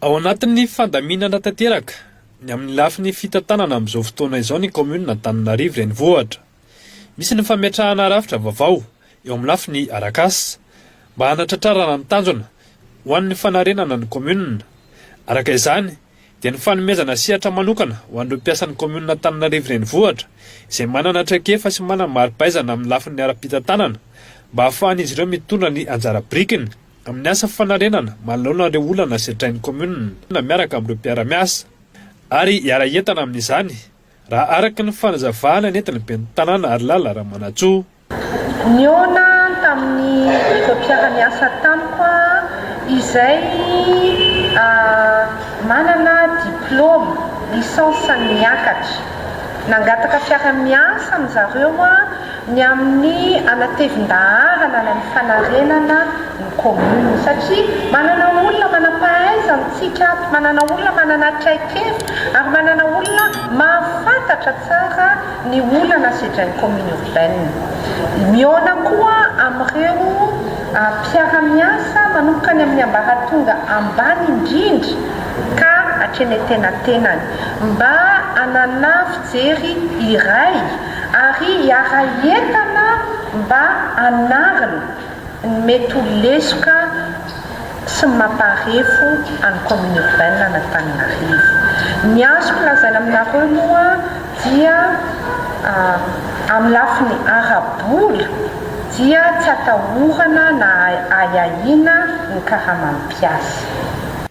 Ao anatin'ny fandaminana tanteraka ny amin'ny lafiny fitantanana amin'izao fotoana izao ny commune Antananarivo renivohitra. Misy ny fametrahana rafitra vaovao eo amin'ny lafiny Arakasa mba hanatratrarana ny tanjona ho an'ny fanarenana ny commune. Araka izany dia ny fanomezana sehatra manokana ho an'ireo mpiasan'ny commune Antananarivo renivohitra izay manana traikefa sy manana mari-pahaizana amin'ny lafiny ara-pitantanana mba ahafahan'izy ireo mitondra ny anjara birikiny amin'ny asa fanarenana manoloana ireo olana setrain'ny commune na miaraka amin'ireo mpiara-miasa ary hiara-entana amin'izany raha araky ny fanazavahana nentin'ny ben'ny tanàna ary lala Ramanatsoa. Niona tamin'ny mpiara-miasa tamiko izay manana diplôme licence miakatra nangataka fiara-miasa amin'zareo ny amin'ny anatevin-daharana ny fanarenana ny commune satria manana olona manam-pahaizana tsika, manana olona manana traikefa ary manana olona mahafantatra tsara ny olana sedrain'ny commune urbaine. Miona koa amin'ireo mpiara-miasa manomboka ny amin'ny ambaratonga ambany indrindra ka hatreny tenatenany mba hanana fijery iray ary hiara-entana mba hanarina ny mety ho lesoka sy mamparefo any commune urbaine Antananarivo. Ny azoko lazaina aminareo moa dia amin'ny lafiny ara-bola dia tsy atahorana na ayaina ny karamam-piasa.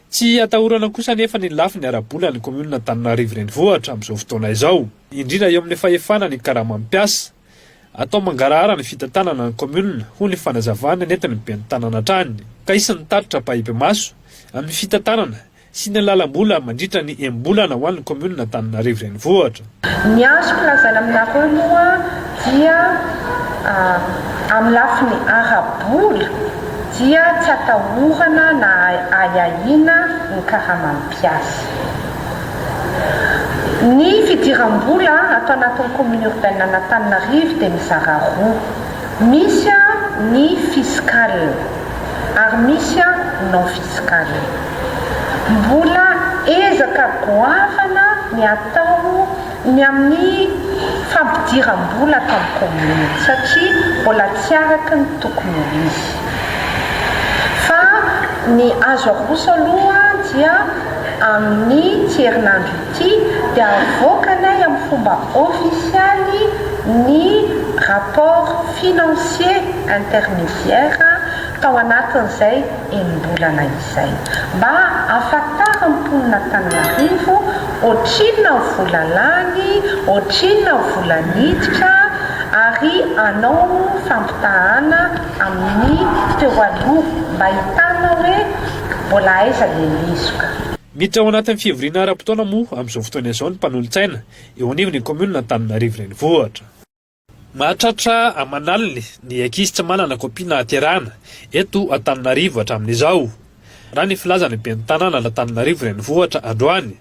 Tsy atahorana kosa nefa ny lafiny ara-bola ny commune Antananarivo renivohitra amin'izao fotoana izao, indrindra eo amin'ny fahefana ny karamam-piasa. Atao mangarahara ny fitantanana ny commune ho ny fanazavana nentin'ny ben'ny tanàna hatrany ka isan'ny taritra pahibe maso amin'ny fitantanana sy ny lalam-bola mandritra ny embolana ho an'ny commune Antananarivo renivohitra. Ny azoko lazaina aminareo moa dia amin'ny lafiny ara-bola dia tsy atahorana na ayaina ny karamam-piasa. Ny fidiram-bola atao anatin'ny commune urbaine Antananarivo dia mizara roa. Misy ny fiskale ary misy non fiskale. Mbola ezaka goavana ny atao ny amin'ny fampidiram-bola atao amin'ny commune satria mbola tsy araka ny tokony ho izy. Fa ny azo aroso aloha dia amin'ny tsy herinandro ity dia avoakanay amin'ny fomba ofisialy ny rapport financier intermédiaire tao anatin'izay enim-bolana izay mba ahafantaran'ny mponina Antananarivo ohatrinona ny vola lany, ohatrinona ny vola niditra ary anao fampitahana amin'ny teo aloha mba hitana hoe mbola aiza le lesoka. Miditra ao anatin'ny fivoriana ara-potoana moa amin'izao fotoana izao ny mpanolontsaina eo anivon'ny commune Antananarivo renivohitra. Mahatratra amanaliny ny ankizy tsy manana kaopina haterahana eto Antananarivo hatramin'izao. Raha ny filazany ben'ny tanàna Antananarivo renivohitra androany.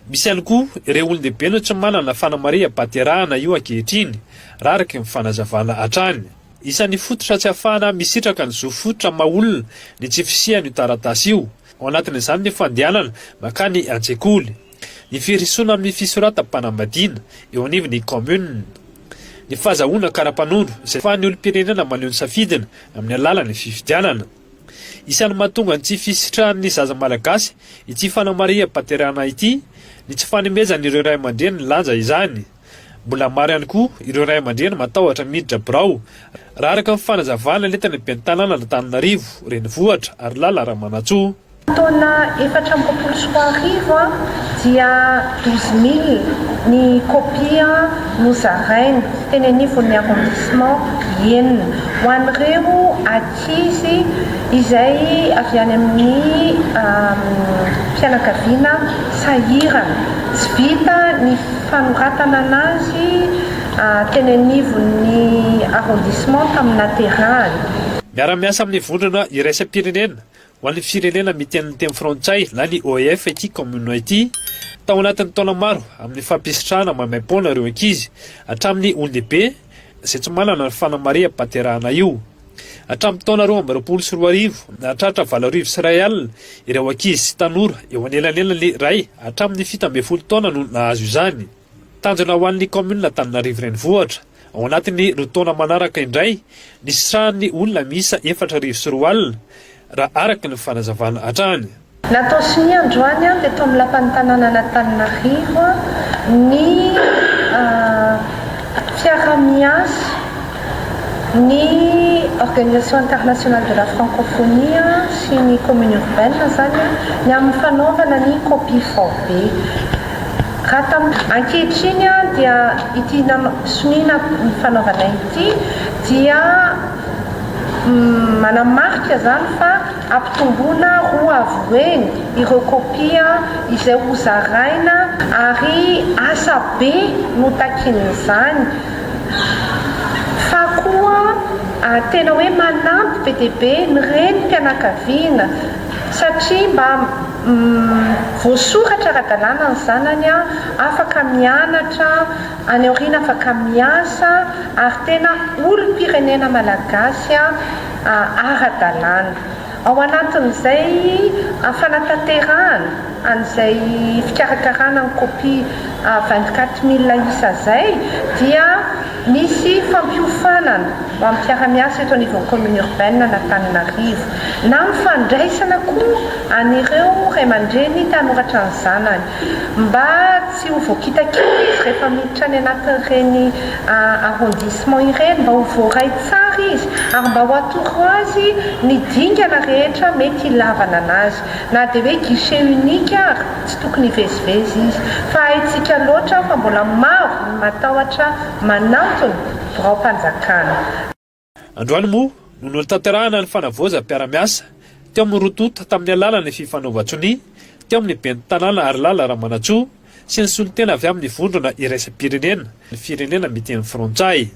Misy ihany koa ireo olon-dehibe no tsy manana fanamariam-pahaterahana io ankehitriny raha araky ny fanazavana hatrany. Isan'ny fototra tsy ahafahana misitraka ny zo fototra maha-olona ny tsy fisiany io taratasy io. Ao anatin'izany ny fandehanana makany an-tsekoly, ny firisoana amin'ny fisoratam-panambadiana eo anivon'ny commune, ny fahazahoana kara-panondro izay ahafahan'ny olom-pirenena maneho ny safidina amin'ny alalan'ny fifidianana. Isan'ny mahatonga ny tsy fisitrahan'ny zaza malagasy ity fanamariam-pahaterahana ity ny tsy fanomezan'ireo ray aman-dreny ny lanja izany. Mbola maro ihany koa ireo ray aman-dreny matahotra miditra birao raha araka ny fanazavana nentin'ny ben'ny tanàna Antananarivo renivohitra ary lala Ramanatsoa. Taona 2024 dia 12 000 ny kopia nozaraina teny anivon'ny arrondissement enina ho an'ireo ankizy izay avy any amin'ny fianakaviana sahirana. Tsy vita ny fanoratana anazy teny anivon'ny arrondissement tamin'ny naterany. Miara-miasa amin'ny vondrona iraisam-pirenena ho an'ny firenena miteny teny frantsay na ny OEF ity commune ity tao anatin'ny taona maro amin'ny fampiasitrahana mamaim-poana ireo ankizy hatramin'ny olon-dehibe izay tsy manana ny fanamariam-pahaterahana io. hatramin'ny taona 2024 nahatratra 7 sy 2 alina ireo ankizy sy tanora eo anelanelany ray hatramin'ny 17 taona no nahazo izany. Tanjona ho an'ny commune Antananarivo renivohitra ao anatin'ny 2 taona manaraka indray nisy olona miisa 4 sy 2 alina raha araka ny fanazavana hatrany. Natao sy ny androany teto amin'ny lapan'ny tanàna Antananarivo ny fiarah-miasa ny Organisation internationale de la francophonie sy ny commune urbaine zany ny amin'ny fanaovana ny copie forbe. Raha tamin'ny ankehitriny dia ity sonina ny fanaovana ity dia manamarika zany fa ampitomboana roa avoeny ireo kopia izay hozaraina ary asa be no takin'izany. Fa koa tena hoe manampy be dia be ny renim-pianakaviana satria mba voasoratra ara-dalàna ny zanany afaka mianatra any aoriana, afaka miasa ary tena olom-pirenena malagasy ara-dalàna. Ao anatin'izay fanatanterahana an'izay fikarakarana ny kopia 24,000 isa zay dia misy fampiofanana mba miara-miasa eto anivon'ny commune urbaine Antananarivo na mifandraisana koa an'ireo ray aman-dreny tanoratra ny zanany mba tsy ho voakitakita izy rehefa miditra any anatin'ireny arrondissement ireny, mba ho voaray tsara izy ary mba ho atoro azy ny dingana rehetra mety ilavana anazy na dia hoe guichet unique ary tsy tokony hivezivezy izy fa haitsika loatra fa mbola maro ny matahotra manantona birao-mpanjakana. Androany moa no noltanterahana ny fanavoazam-piara-miasa teo amin'ny Rotota tamin'ny alalany fifanaova-tsony teo amin'ny ben'ny tanàna Arilala Ramanantsoa sy ny solon-tena avy amin'ny vondrona iraisam-pirenena ny firenena miteny frantsay.